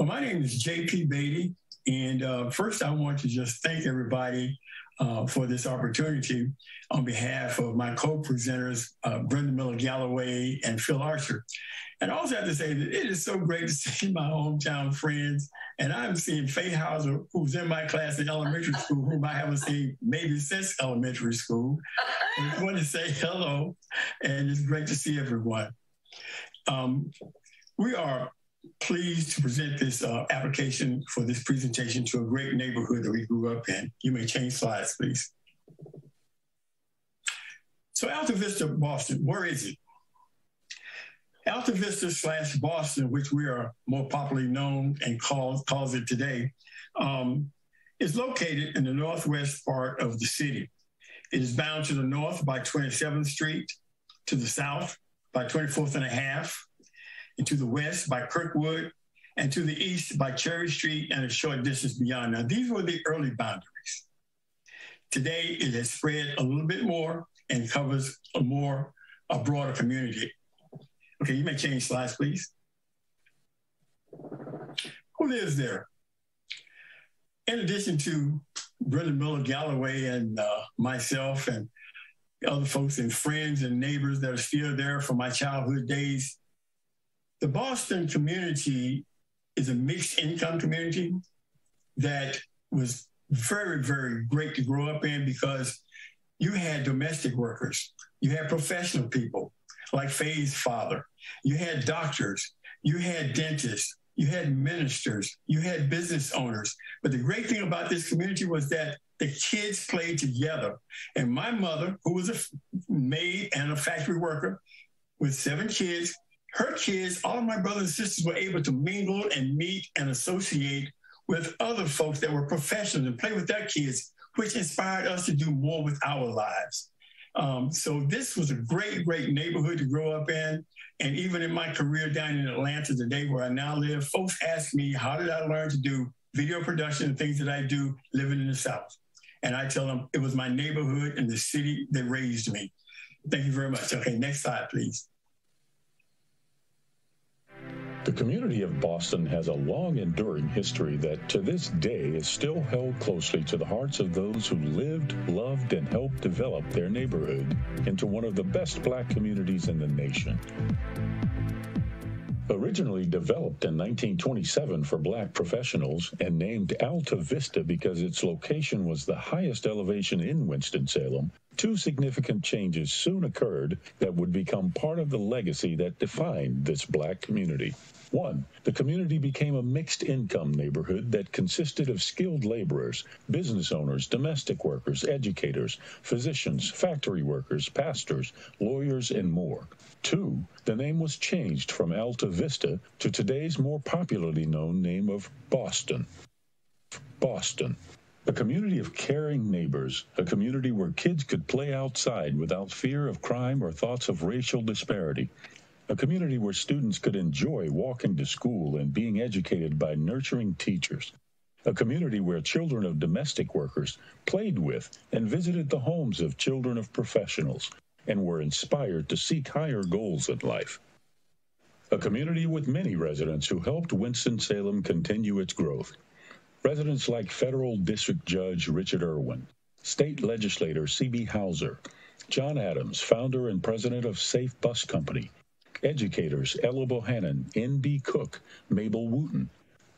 Well, my name is J.P. Beatty, and first I want to just thank everybody for this opportunity on behalf of my co-presenters, Brenda Miller Galloway and Phil Archer. And I also have to say that it is so great to see my hometown friends. And I'm seeing Faye Hauser, who's in my class in elementary school, whom I haven't seen maybe since elementary school. I just want to say hello, and it's great to see everyone. We are pleased to present this application for this presentation to a great neighborhood that we grew up in. You may change slides, please. So Alta Vista, Boston, where is it? Alta Vista / Boston, which we are more popularly known and calls it today, is located in the northwest part of the city. It is bound to the north by 27th Street, to the south by 24th and a half, and to the west by Kirkwood, and to the east by Cherry Street and a short distance beyond. Now, these were the early boundaries. Today, it has spread a little bit more and covers a broader community. Okay, you may change slides, please. Who lives there? In addition to Brenda Miller Galloway and myself and other folks and friends and neighbors that are still there from my childhood days, the Boston community is a mixed income community that was very, very great to grow up in because you had domestic workers, you had professional people like Faye's father, you had doctors, you had dentists, you had ministers, you had business owners. But the great thing about this community was that the kids played together. And my mother, who was a maid and a factory worker with 7 kids, her kids, all of my brothers and sisters were able to mingle and meet and associate with other folks that were professionals and play with their kids, which inspired us to do more with our lives. So this was a great, great neighborhood to grow up in. And even in my career down in Atlanta today, where I now live, folks ask me, how did I learn to do video production and things that I do living in the South? And I tell them it was my neighborhood and the city that raised me. Thank you very much. Okay, next slide, please. The community of Boston has a long, enduring history that to this day is still held closely to the hearts of those who lived, loved, and helped develop their neighborhood into one of the best Black communities in the nation. Originally developed in 1927 for Black professionals and named Alta Vista because its location was the highest elevation in Winston-Salem, 2 significant changes soon occurred that would become part of the legacy that defined this Black community. 1, the community became a mixed-income neighborhood that consisted of skilled laborers, business owners, domestic workers, educators, physicians, factory workers, pastors, lawyers, and more. 2, the name was changed from Alta Vista to today's more popularly known name of Boston. Boston. A community of caring neighbors, a community where kids could play outside without fear of crime or thoughts of racial disparity. A community where students could enjoy walking to school and being educated by nurturing teachers. A community where children of domestic workers played with and visited the homes of children of professionals and were inspired to seek higher goals in life. A community with many residents who helped Winston-Salem continue its growth. Residents like Federal District Judge Richard Irwin, State Legislator C.B. Hauser, John Adams, founder and president of Safe Bus Company, educators Ella Bohannon, N.B. Cook, Mabel Wooten,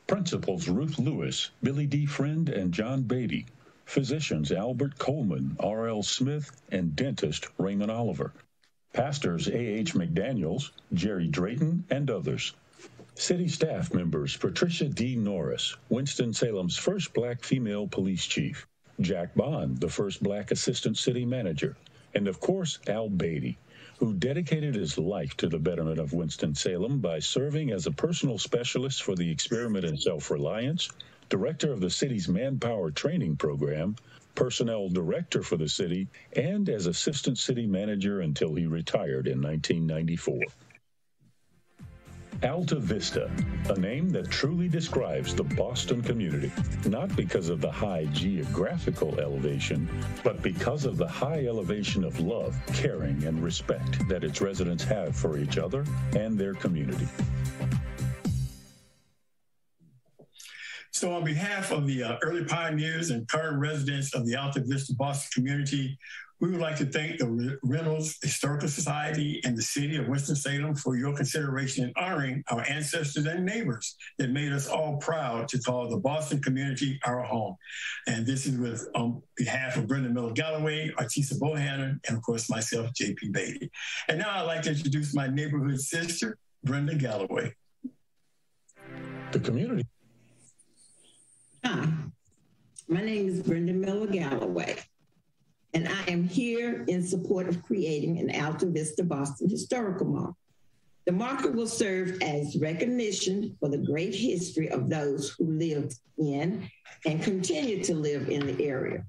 principals Ruth Lewis, Billy D. Friend, and John Beatty, physicians Albert Coleman, R.L. Smith, and dentist Raymond Oliver, pastors A.H. McDaniels, Jerry Drayton, and others. City staff members Patricia D. Norris, Winston-Salem's first Black female police chief, Jack Bond, the first Black assistant city manager, and of course, Al Beatty, who dedicated his life to the betterment of Winston-Salem by serving as a personal specialist for the Experiment in Self-Reliance, director of the city's manpower training program, personnel director for the city, and as assistant city manager until he retired in 1994. Alta Vista, a name that truly describes the Boston community, not because of the high geographical elevation, but because of the high elevation of love, caring, and respect that its residents have for each other and their community. So on behalf of the early pioneers and current residents of the Alta Vista Boston community, we would like to thank the Reynolds Historical Society and the City of Winston-Salem for your consideration in honoring our ancestors and neighbors that made us all proud to call the Boston community our home. And this is on behalf of Brenda Miller Galloway, Artisa Bohannon, and of course myself, J.P. Beatty. And now I'd like to introduce my neighborhood sister, Brenda Galloway. The community. Hi, my name is Brenda Miller Galloway, and I am here in support of creating an Alta Vista Boston historical marker. The marker will serve as recognition for the great history of those who lived in and continue to live in the area.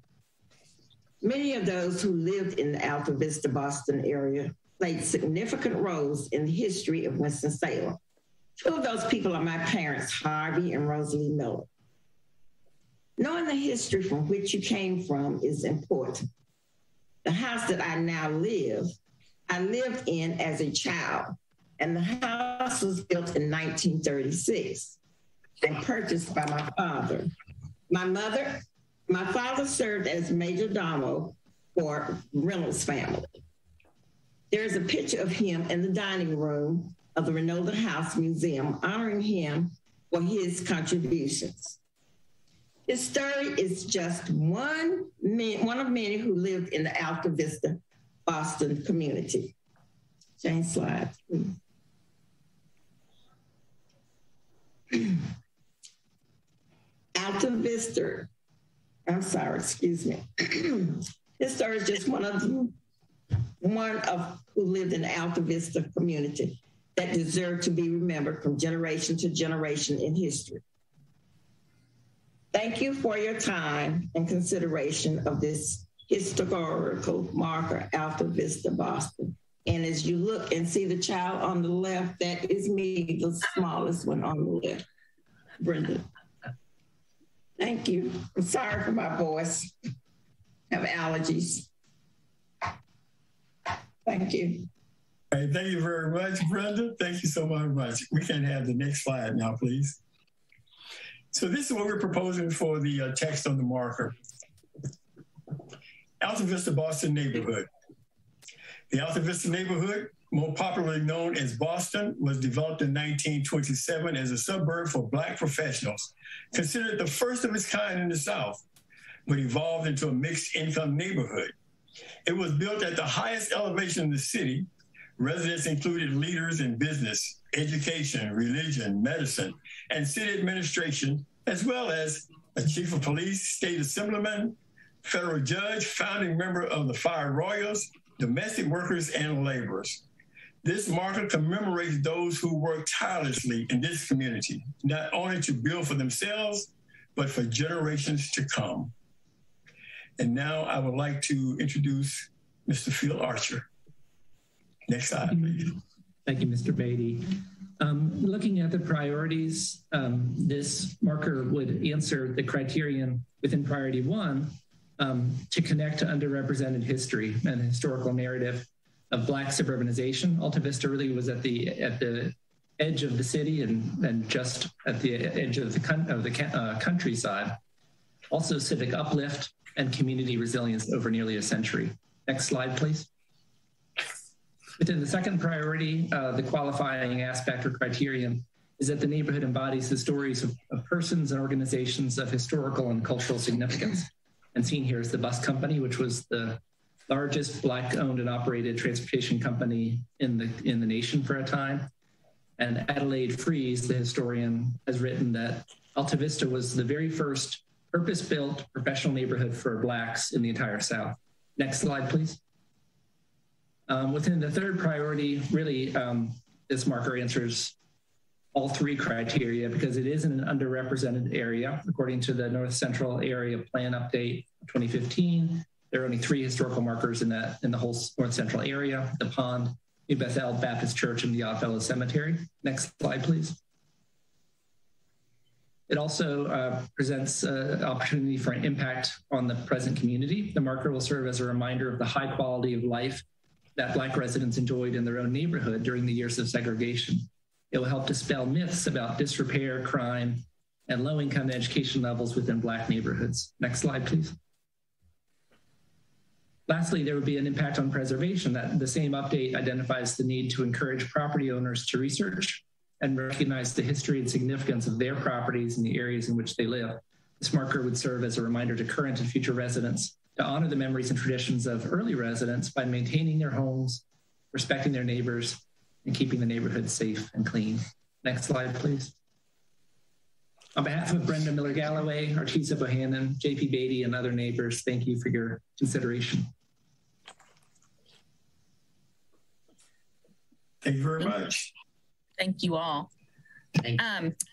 Many of those who lived in the Alta Vista Boston area played significant roles in the history of Winston-Salem. Two of those people are my parents, Harvey and Rosalie Miller. Knowing the history from which you came from is important. The house that I now live, I lived in as a child, and the house was built in 1936 and purchased by my father. My father served as major domo for Reynolds family. There's a picture of him in the dining room of the Reynolds House Museum, honoring him for his contributions. His story is just one of many who lived in the Alta Vista Boston community. Change slides, please. Alta Vista, I'm sorry, excuse me. His story is just one of who lived in the Alta Vista community that deserve to be remembered from generation to generation in history. Thank you for your time and consideration of this historical marker, Alta Vista Boston. And as you look and see the child on the left, that is me, the smallest one on the left, Brenda. Thank you. I'm sorry for my voice. I have allergies. Thank you. All right, thank you very much, Brenda. Thank you so much. We can have the next slide now, please. So this is what we're proposing for the text on the marker. Alta Vista Boston neighborhood. The Alta Vista neighborhood, more popularly known as Boston, was developed in 1927 as a suburb for Black professionals, considered the first of its kind in the South, but evolved into a mixed income neighborhood. It was built at the highest elevation in the city. Residents included leaders in business, education, religion, medicine, and city administration, as well as a chief of police, state assemblyman, federal judge, founding member of the Fire Royals, domestic workers, and laborers. This marker commemorates those who work tirelessly in this community, not only to build for themselves, but for generations to come. And now I would like to introduce Mr. Phil Archer. Next slide, please. Thank you, Mr. Beatty. Looking at the priorities, this marker would answer the criterion within priority 1 to connect to underrepresented history and historical narrative of Black suburbanization. Alta Vista really was at the edge of the city and just at the edge of the countryside. Also civic uplift and community resilience over nearly a century. Next slide, please. Within the second priority, the qualifying aspect or criterion is that the neighborhood embodies the stories of persons and organizations of historical and cultural significance. And seen here is the bus company, which was the largest Black owned and operated transportation company in the nation for a time. And Adelaide Fries, the historian, has written that Alta Vista was the very first purpose-built professional neighborhood for Blacks in the entire South. Next slide, please. Within the third priority, really, this marker answers all three criteria because it is in an underrepresented area. According to the North Central Area Plan Update 2015, there are only 3 historical markers in the whole North Central area: the Pond, New Bethel Baptist Church, and the Oddfellows Cemetery. Next slide, please. It also presents an opportunity for an impact on the present community. The marker will serve as a reminder of the high quality of life that Black residents enjoyed in their own neighborhood during the years of segregation. It will help dispel myths about disrepair, crime, and low-income education levels within Black neighborhoods. Next slide, please. Lastly, there would be an impact on preservation. That the same update identifies the need to encourage property owners to research and recognize the history and significance of their properties and the areas in which they live. This marker would serve as a reminder to current and future residents to honor the memories and traditions of early residents by maintaining their homes, respecting their neighbors, and keeping the neighborhood safe and clean. Next slide, please. On behalf of Brenda Miller Galloway, Artisa Bohannon, JP Beatty, and other neighbors, thank you for your consideration. Thank you very much. Thank you all.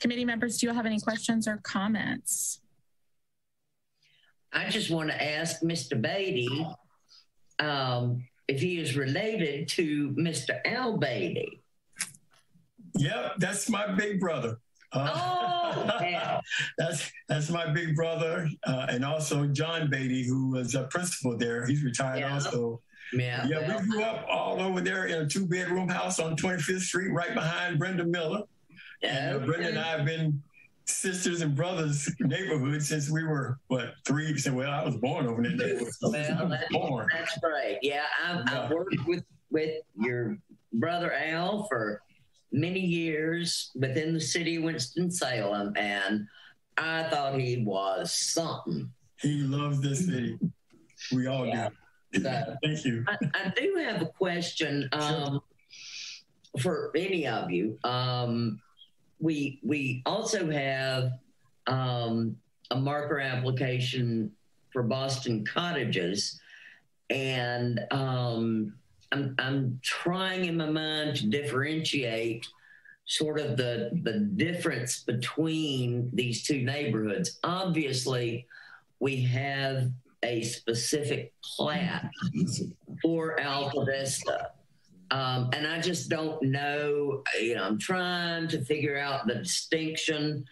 Committee members, do you have any questions or comments? I just want to ask Mr. Beatty if he is related to Mr. Al Beatty. Yep, that's my big brother. Yeah. That's my big brother, and also John Beatty, who was a principal there. He's retired also. Yeah, well, we grew up all over there in a 2-bedroom house on 25th Street, right behind Brenda Miller. And Brenda and I have been sisters and brothers neighborhood since we were, what, 3? Well, I was born over in that neighborhood. Well, that's great. Yeah, I've worked with your brother Al for many years within the city of Winston-Salem, and I thought he was something. He loves this city. We all do. So, thank you. I do have a question for any of you. We also have a marker application for Boston Cottages, and I'm trying in my mind to differentiate sort of the difference between these two neighborhoods. Obviously, we have a specific plat for Alta Vista. And I just don't know, I'm trying to figure out the distinction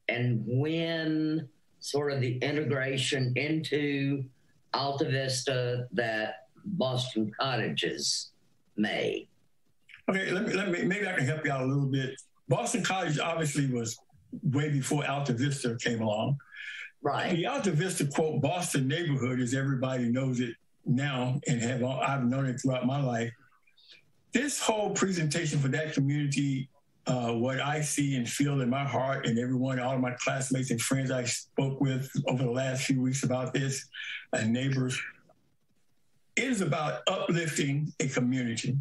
and when sort of the integration into Alta Vista that Boston Cottages made. Okay, let me maybe I can help you out a little bit. Boston Cottages obviously was way before Alta Vista came along. Right. The Alta Vista, quote, Boston neighborhood, as everybody knows it now, and I've known it throughout my life. This whole presentation for that community, what I see and feel in my heart, and all of my classmates and friends I spoke with over the last few weeks about this, and neighbors, it is about uplifting a community.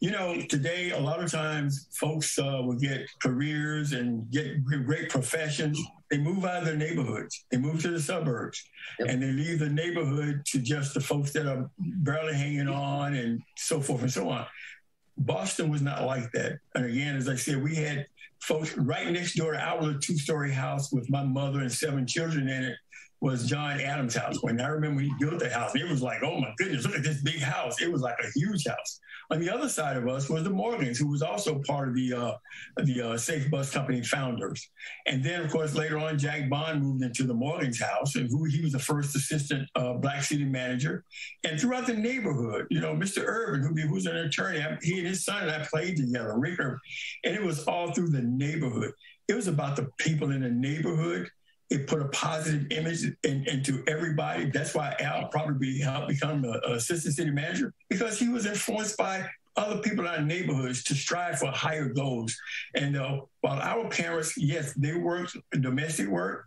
Today, a lot of times folks will get careers and get great professions. They move out of their neighborhoods. They move to the suburbs. Yep. And they leave the neighborhood to just the folks that are barely hanging on and so forth and so on. Boston was not like that. And again, as I said, we had folks right next door to our 2-story house with my mother and 7 children in it was John Adams' house. When I remember when he built the house, it was like, oh my goodness, look at this big house. It was like a huge house. On the other side of us was the Morgans, who was also part of the Safe Bus Company founders. And then, of course, later on, Jack Bond moved into the Morgans' house, and he was the first assistant Black city manager. And throughout the neighborhood, Mr. Urban, who's an attorney, he and his son and I played together, Rick Urban, and it was all through the neighborhood. It was about the people in the neighborhood. It put a positive image into everybody. That's why Al probably helped become an assistant city manager, because he was influenced by other people in our neighborhoods to strive for higher goals. And while our parents, yes, they worked domestic work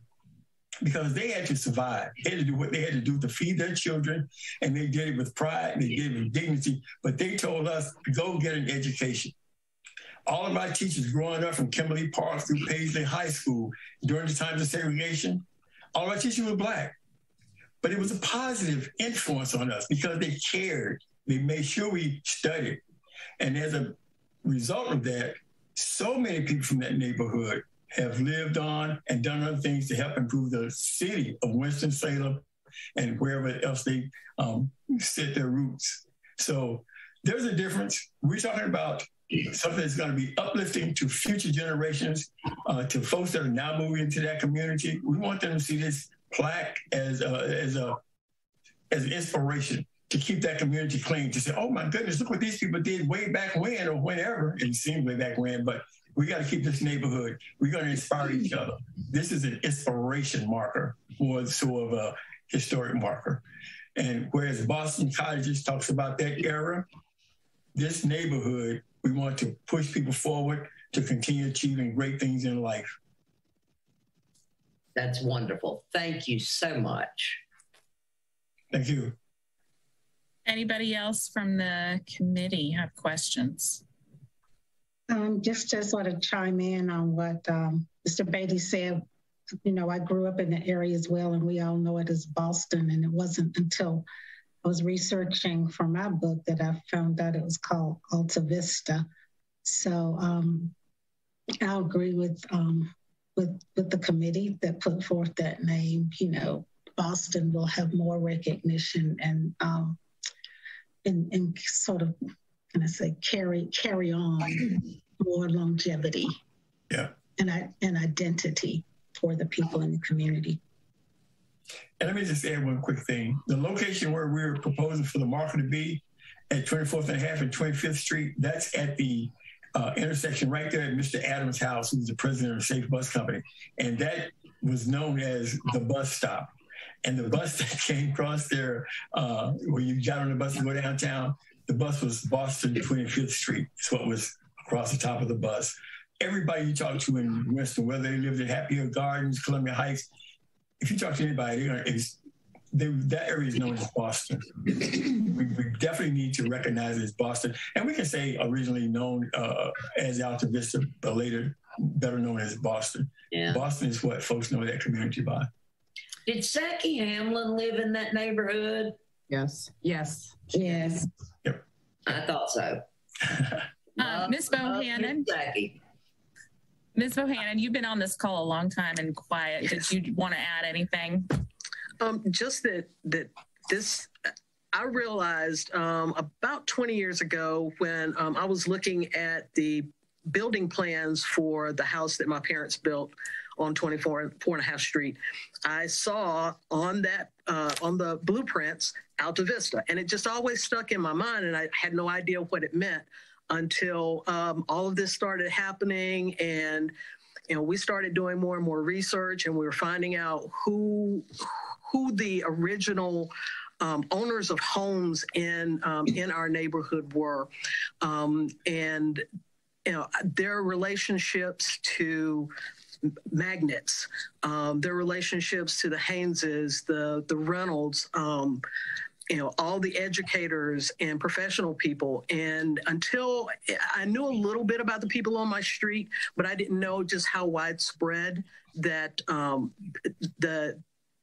because they had to survive. They had to do what they had to do to feed their children, and they did it with pride, they did it with dignity, but they told us, go get an education. All of my teachers growing up from Kimberly Park through Paisley High School during the times of segregation, all my teachers were Black. But it was a positive influence on us because they cared. They made sure we studied. And as a result of that, so many people from that neighborhood have lived on and done other things to help improve the city of Winston-Salem and wherever else they set their roots. So there's a difference. We're talking about something that's going to be uplifting to future generations, to folks that are now moving into that community. We want them to see this plaque as an inspiration to keep that community clean, to say, oh my goodness, look what these people did way back when or whenever. It seemed way back when, but We got to keep this neighborhood. We're going to inspire each other. This is an inspiration marker more so of a historic marker. And whereas Boston Cottages talks about that era, this neighborhood, we want to push people forward to continue achieving great things in life. That's wonderful. Thank you so much. Thank you. Anybody else from the committee have questions? Just to sort of chime in on what Mr. Beatty said, you know, I grew up in the area as well, and we all know it as Boston. And it wasn't until I was researching for my book that I found out it was called Alta Vista. So I agree with the committee that put forth that name. You know, Boston will have more recognition and sort of, can I say, carry on more longevity, yeah, and identity for the people in the community. And let me just add one quick thing. The location where we're proposing for the marker to be at 24th and a half and 25th Street, that's at the intersection right there at Mr. Adams' house, who's the president of Safe Bus Company. And that was known as the bus stop. And the bus that came across there, where you got on the bus to go downtown, the bus was Boston 25th Street. That's what was across the top of the bus. Everybody you talk to in Winston, whether they lived at Happy Hill Gardens, Columbia Heights, if you talk to anybody, that area is known as Boston. we definitely need to recognize it as Boston. And we can say originally known as Alta Vista, but later better known as Boston. Yeah. Boston is what folks know that community by. Did Saki Hamlin live in that neighborhood? Yes. Yes. Yep. I thought so. Ms. Bohannon. Ms. Bohannon, you've been on this call a long time and quiet. Did you want to add anything? Just that this, I realized about 20 years ago when I was looking at the building plans for the house that my parents built on 4.5 Street, I saw on that on the blueprints Alta Vista, and it just always stuck in my mind, and I had no idea what it meant until all of this started happening, and we started doing more and more research, and we were finding out who the original owners of homes in our neighborhood were, and their relationships to magnets, their relationships to the Hayneses, the Reynolds, all the educators and professional people. And until I knew a little bit about the people on my street, but I didn't know just how widespread that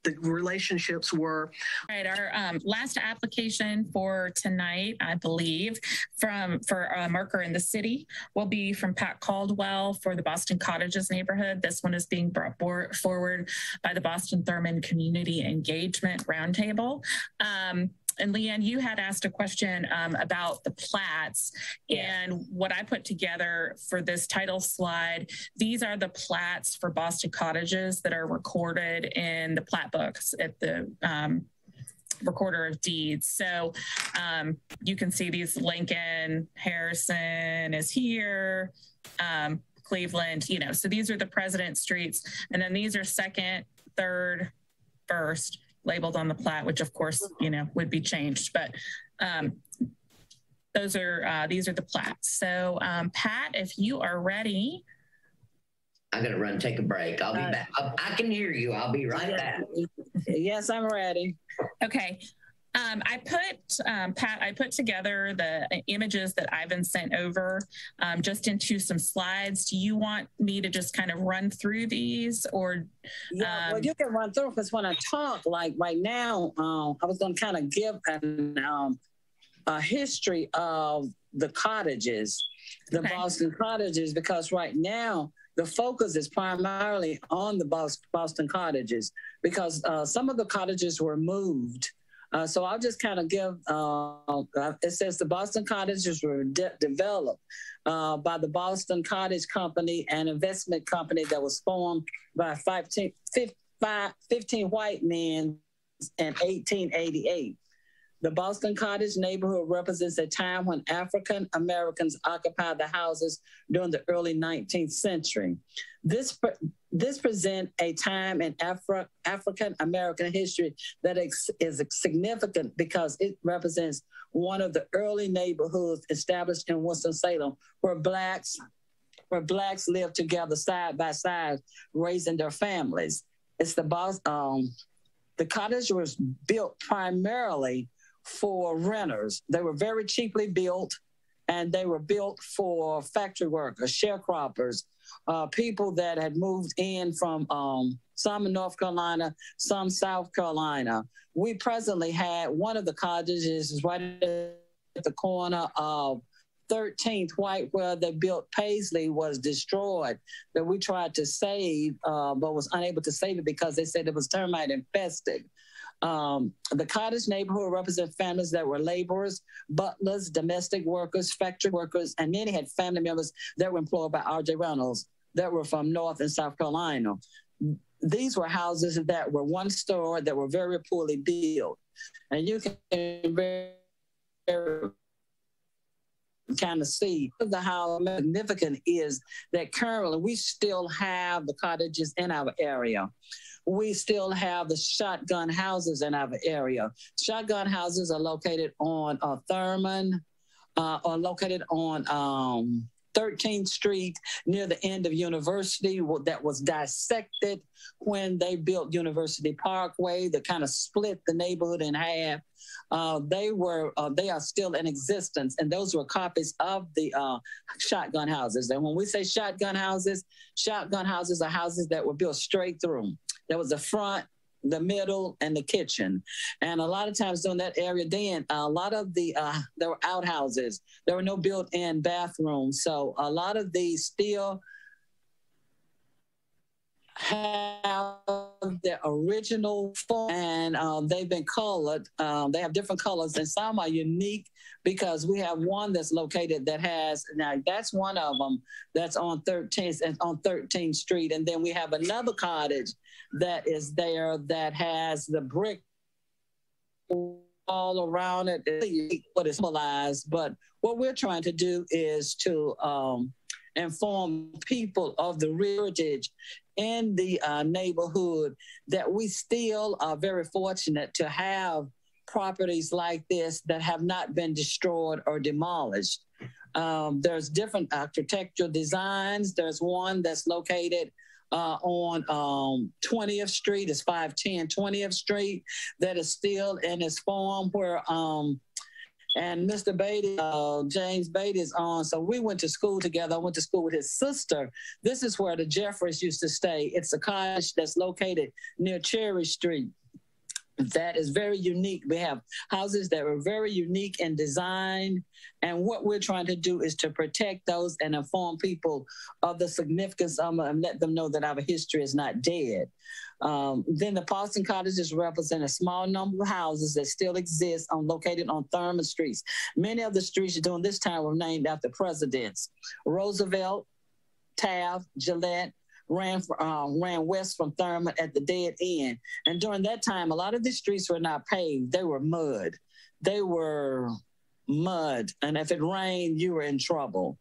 the relationships were. All right, our last application for tonight, I believe, for a marker in the city will be from Pat Caldwell for the Boston Cottages neighborhood. This one is being brought forward by the Boston Thurman Community Engagement Roundtable. And Leanne, you had asked a question about the plats, and what I put together for this title slide, these are the plats for Boston Cottages that are recorded in the plat books at the Recorder of Deeds. So you can see these: Lincoln, Harrison is here, Cleveland, so these are the President Streets. And then these are 2nd, 3rd, 1st, labeled on the plat, which of course, would be changed, but these are the plats. So Pat, if you are ready. I'm going to run, take a break. I'll be back. I can hear you. I'll be right back. Yes, I'm ready. Okay. I put together the images that Ivan sent over just into some slides. Do you want me to just kind of run through these, or? Yeah, well, you can run through, because when I talk, like right now, I was going to kind of give a history of the cottages, the Boston Cottages, because right now the focus is primarily on the Boston Cottages, because some of the cottages were moved. So I'll just kind of give, it says the Boston Cottages were developed by the Boston Cottage Company, an investment company that was formed by 15 white men in 1888. The Boston Cottage neighborhood represents a time when African Americans occupied the houses during the early 19th century. This presents a time in African American history that is significant because it represents one of the early neighborhoods established in Winston-Salem where Blacks lived together side by side, raising their families. The cottage was built primarily for renters. They were very cheaply built, and they were built for factory workers, sharecroppers, people that had moved in from some in North Carolina, some South Carolina. We presently had one of the cottages is right at the corner of 13th White, where they built Paisley, was destroyed, that we tried to save, but was unable to save it because they said it was termite infested. The cottage neighborhood represents families that were laborers, butlers, domestic workers, factory workers, and many had family members that were employed by R.J. Reynolds that were from North and South Carolina. These were houses that were one story, that were very poorly built. And you can very kind of see how significant is that currently we still have the cottages in our area. We still have the shotgun houses in our area. Shotgun houses are located on Thurman, or located on 13th Street near the end of University, that was dissected when they built University Parkway, that kind of split the neighborhood in half. They are still in existence, and those were copies of the shotgun houses. And when we say shotgun houses are houses that were built straight through. There was the front, the middle, and the kitchen. And a lot of times during that area then, a lot of there were outhouses. There were no built-in bathrooms. So a lot of these still have the original form, and they've been colored. They have different colors, and some are unique because we have one that's located that has, now that's one of them that's on 13th Street. And then we have another cottage that is there that has the brick all around it. What is symbolized, but what we're trying to do is to inform people of the heritage in the neighborhood, that we still are very fortunate to have properties like this that have not been destroyed or demolished. There's different architectural designs. There's one that's located on 20th Street, it's 510 20th Street, that is still in its form where, and Mr. Beatty, James Beatty is on. So we went to school together. I went to school with his sister. This is where the Jeffries used to stay. It's a cottage that's located near Cherry Street. That is very unique. We have houses that are very unique in design. And what we're trying to do is to protect those and inform people of the significance of them and let them know that our history is not dead. Then the Boston Cottages represent a small number of houses that still exist located on Thurman Streets. Many of the streets during this time were named after presidents. Roosevelt, Taft, Gillette, ran west from Thurman at the dead end. And during that time, a lot of these streets were not paved. They were mud. And if it rained, you were in trouble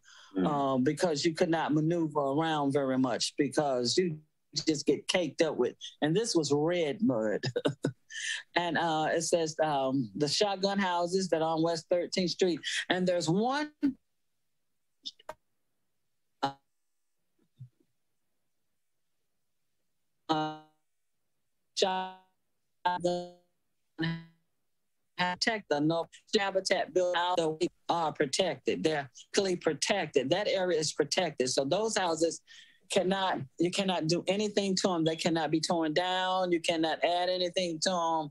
because you could not maneuver around very much because you just get caked up with. And this was red mud. And it says the shotgun houses that are on West 13th Street. And there's one habitat built out are protected. They're clearly protected. That area is protected. So those houses you cannot do anything to them. They cannot be torn down. You cannot add anything to them.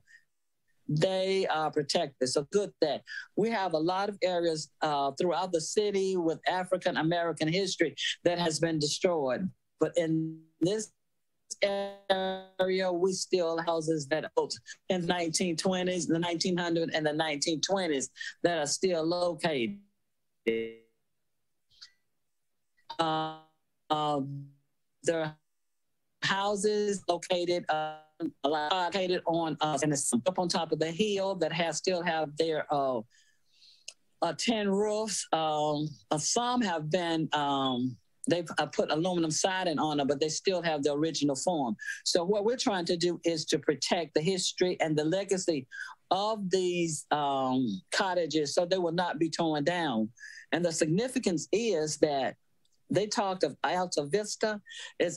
They are protected. So good that we have a lot of areas throughout the city with African American history that has been destroyed. But in this area, we still have houses that built in the 1920s, the 1900s, and the 1920s that are still located. There houses located located on and it's up on top of the hill that still have their tin roofs. Some have been they've put aluminum siding on them, but they still have the original form. So what we're trying to do is to protect the history and the legacy of these cottages so they will not be torn down. And the significance is that they talked of Alta Vista.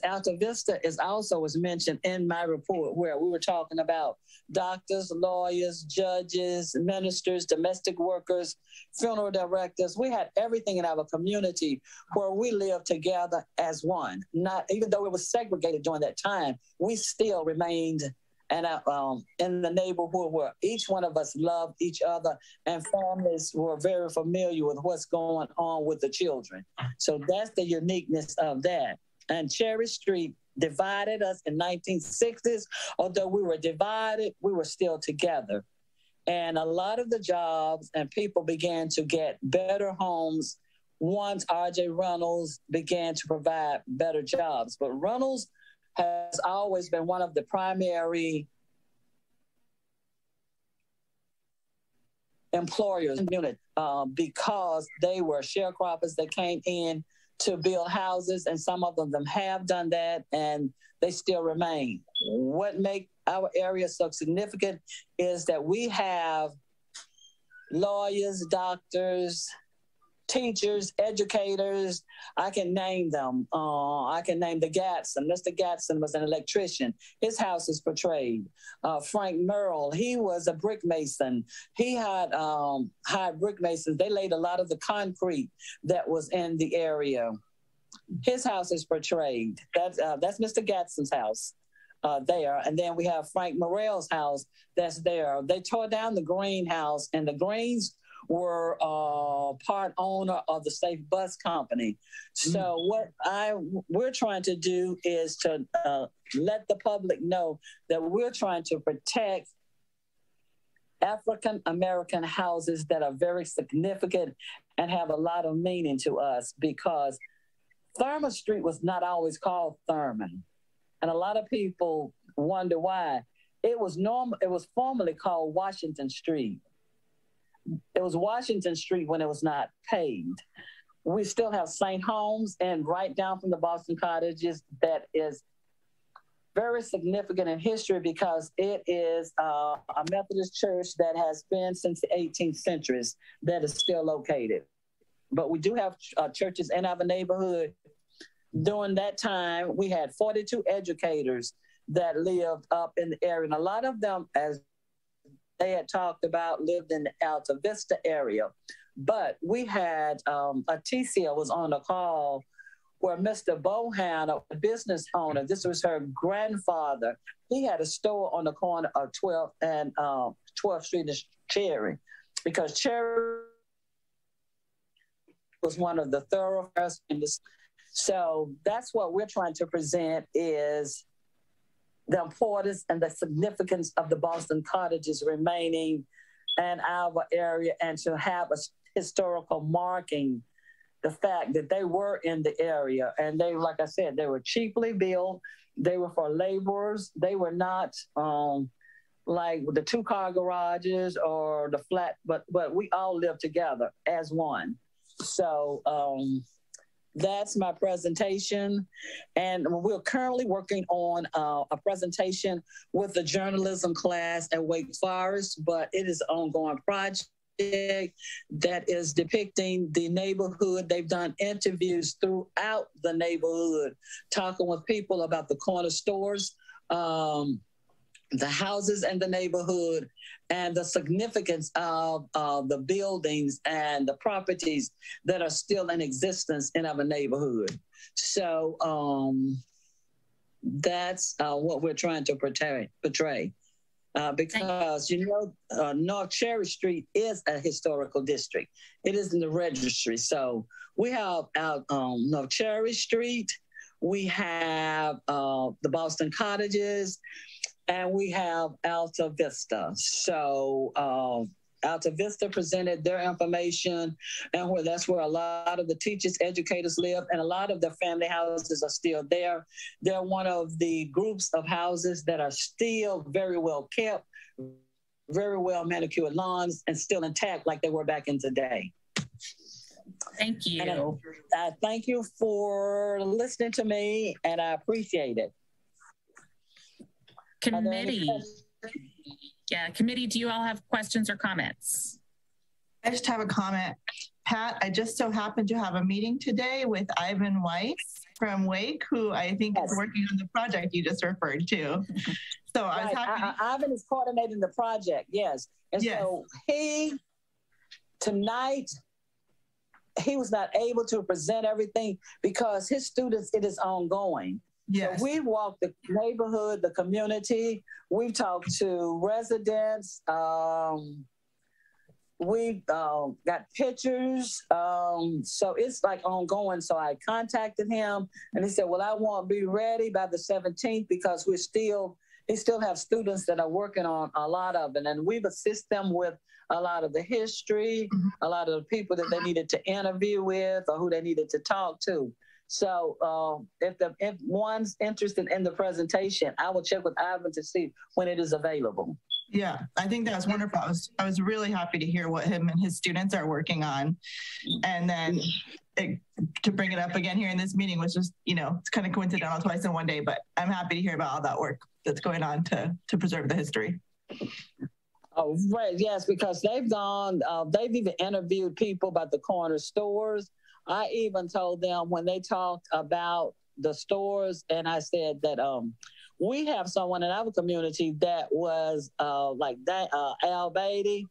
Alta Vista is also was mentioned in my report where we were talking about doctors, lawyers, judges, ministers, domestic workers, funeral directors. We had everything in our community where we lived together as one. Not even though it was segregated during that time, we still remained and in the neighborhood where each one of us loved each other and families were very familiar with what's going on with the children. So that's the uniqueness of that. And Cherry Street divided us in 1960s. Although we were divided, we were still together. And a lot of the jobs and people began to get better homes once R.J. Reynolds began to provide better jobs. But Reynolds has always been one of the primary employers in the unit because they were sharecroppers that came in to build houses, and some of them have done that, and they still remain. What makes our area so significant is that we have lawyers, doctors, teachers, educators. I can name them. I can name the Gatson. Mr. Gatson was an electrician. His house is portrayed. Frank Merle, he was a brick mason. He had hired brick masons. They laid a lot of the concrete that was in the area. His house is portrayed. That's Mr. Gatson's house there. And then we have Frank Morrell's house that's there. They tore down the greenhouse, and the Greens were part owner of the Safe Bus Company. So what we're trying to do is to let the public know that we're trying to protect African American houses that are very significant and have a lot of meaning to us, because Thurman Street was not always called Thurman. And a lot of people wonder why. It was formerly called Washington Street. It was Washington Street when it was not paved. We still have St. Holmes, and right down from the Boston Cottages, that is very significant in history because it is a Methodist church that has been since the 18th centuries that is still located. But we do have churches in our neighborhood. During that time, we had 42 educators that lived up in the area, and a lot of them, as they had talked about, lived in the Alta Vista area. But we had a TCL was on a call where Mr. Bohan, a business owner, this was her grandfather, he had a store on the corner of 12th and 12th Street and Cherry, because Cherry was one of the thoroughfares in this. So that's what we're trying to present, is the importance and the significance of the Boston Cottages remaining in our area, and to have a historical marking the fact that they were in the area. And they, like I said, they were cheaply built. They were for laborers. They were not like the two-car garages or the flat, but we all lived together as one. So that's my presentation. And we're currently working on a presentation with the journalism class at Wake Forest, but it is an ongoing project that is depicting the neighborhood. They've done interviews throughout the neighborhood, talking with people about the corner stores, the houses in the neighborhood, and the significance of the buildings and the properties that are still in existence in our neighborhood. So that's what we're trying to portray. Because, North Cherry Street is a historical district. It is in the registry. So we have North Cherry Street, we have the Boston Cottages, and we have Alta Vista. So Alta Vista presented their information, and that's where a lot of the teachers, educators live, and a lot of their family houses are still there. They're one of the groups of houses that are still very well kept, very well manicured lawns, and still intact like they were back in the day. Thank you. And I thank you for listening to me, and I appreciate it. Committee. Yeah, committee, do you all have questions or comments? I just have a comment. Pat, I just so happened to have a meeting today with Ivan Weiss from Wake, who I think is working on the project you just referred to. So I was happy. Ivan is coordinating the project, yes. And so tonight, he was not able to present everything because his students, it is ongoing. Yes. So we walked the neighborhood, the community. We've talked to residents. We've got pictures. So it's like ongoing. So I contacted him and he said, well, I won't be ready by the 17th because he still have students that are working on a lot of it. And we've assisted them with a lot of the history, a lot of the people that they needed to interview with or who they needed to talk to. So if one's interested in the presentation, I will check with Ivan to see when it is available. Yeah, I think that was wonderful. I was really happy to hear what him and his students are working on. And then to bring it up again here in this meeting was just, it's kind of coincidental twice in one day, but I'm happy to hear about all that work that's going on to preserve the history. Oh, right. Yes, because they've even interviewed people about the corner stores. I even told them when they talked about the stores, and I said that we have someone in our community that was like that, Al Beatty.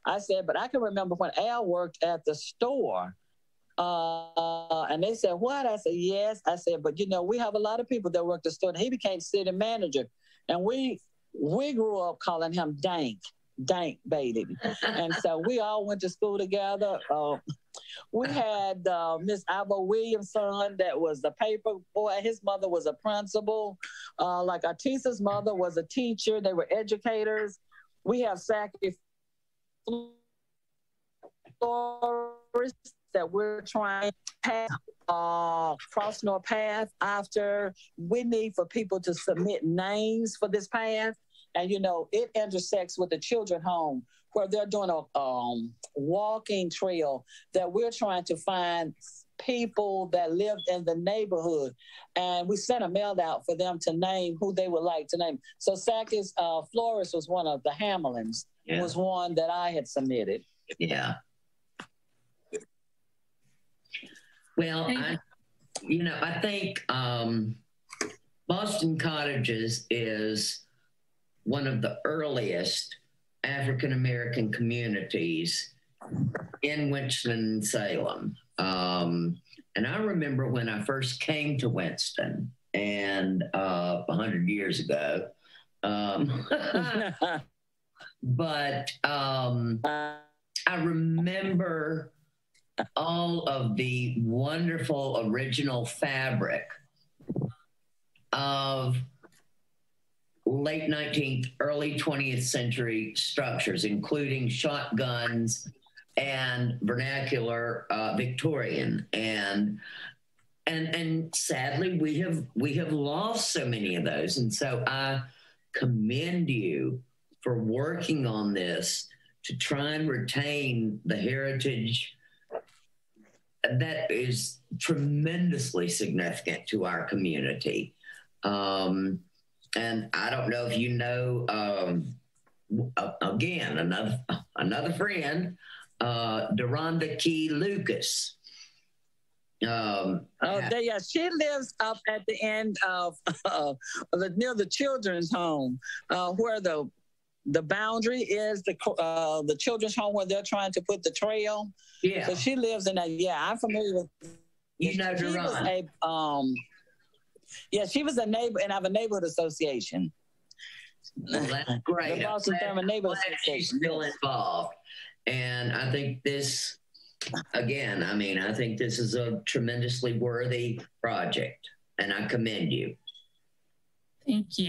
I said, but I can remember when Al worked at the store. And they said, what? I said, yes. I said, but we have a lot of people that work the store. And he became city manager. And we grew up calling him Dank Beatty. And so we all went to school together. We had Miss Ivor Williamson that was the paper boy. His mother was a principal. Like Artisa's mother was a teacher. They were educators. We have Saki Flores that we're trying to cross our path after. We need for people to submit names for this path. And, it intersects with the children's home where they're doing a walking trail that we're trying to find people that lived in the neighborhood. And we sent a mail out for them to name who they would like to name. So Sakis Flores was one of the Hamlins, was one that I had submitted. Yeah. Well, I think Boston Cottages is one of the earliest African-American communities in Winston-Salem. And I remember when I first came to Winston and 100 years ago, but I remember all of the wonderful original fabric of late 19th, early 20th century structures, including shotguns and vernacular Victorian. And sadly, we have lost so many of those. And so I commend you for working on this to try and retain the heritage that is tremendously significant to our community. And I don't know if you know, again, another friend, Deronda Key Lucas. She lives up at the end of near the children's home, where the boundary is the children's home where they're trying to put the trail. Yeah. So she lives in that. Yeah, I'm familiar with. Deronda. She was a neighbor, and I have a neighborhood association. Well, that's great. The Boston Thurman Neighborhood Association. She's still involved. And I think this, again, I think this is a tremendously worthy project, and I commend you. Thank you.